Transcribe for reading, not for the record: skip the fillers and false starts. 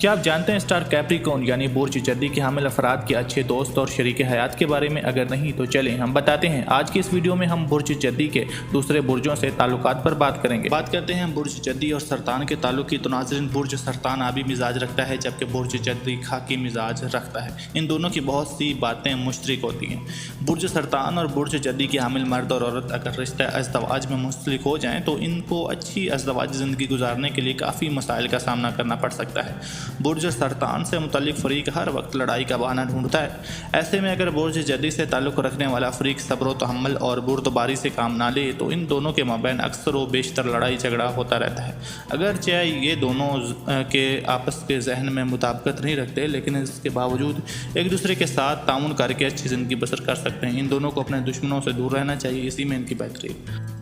क्या आप जानते हैं स्टार कैप्रिकॉर्न यानी बुर्ज जद्दी के हामिल अफराद के अच्छे दोस्त और शरीक हयात के बारे में? अगर नहीं तो चलें हम बताते हैं। आज की इस वीडियो में हम बुर्ज जद्दी के दूसरे बुर्जों से ताल्लुकात पर बात करेंगे। बात करते हैं बुर्ज जद्दी और सरतान के ताल्लुक की। तो नाज़रीन, बुर्ज सरतान आबी मिजाज रखता है जबकि बुर्ज जद्दी खाकी मिजाज रखता है। इन दोनों की बहुत सी बातें मुश्तरक होती हैं। बुर्ज सरतान और बुर्ज जद्दी के हामिल मर्द और औरत अगर रिश्ता अज़दवाज में मुंसलिक हो जाएँ तो इनको अच्छी अज़दवाजी ज़िंदगी गुजारने के लिए काफ़ी मसाइल का सामना करना पड़ सकता है। बुर्ज सरतान से मुतल्लिक फ़रीक हर वक्त लड़ाई का बहाना ढूंढता है। ऐसे में अगर बुर्ज जद्दी से ताल्लुक़ रखने वाला फ़रीक सब्र तहम्मुल और बुर्दबारी से काम ना ले तो इन दोनों के माबैन अक्सर व बेशतर लड़ाई झगड़ा होता रहता है। अगरचे ये दोनों के आपस के जहन में मुताबिकत नहीं रखते, लेकिन इसके बावजूद एक दूसरे के साथ ताउन करके अच्छी ज़िंदगी बसर कर सकते हैं। इन दोनों को अपने दुश्मनों से दूर रहना चाहिए, इसी में इनकी बेहतरी है।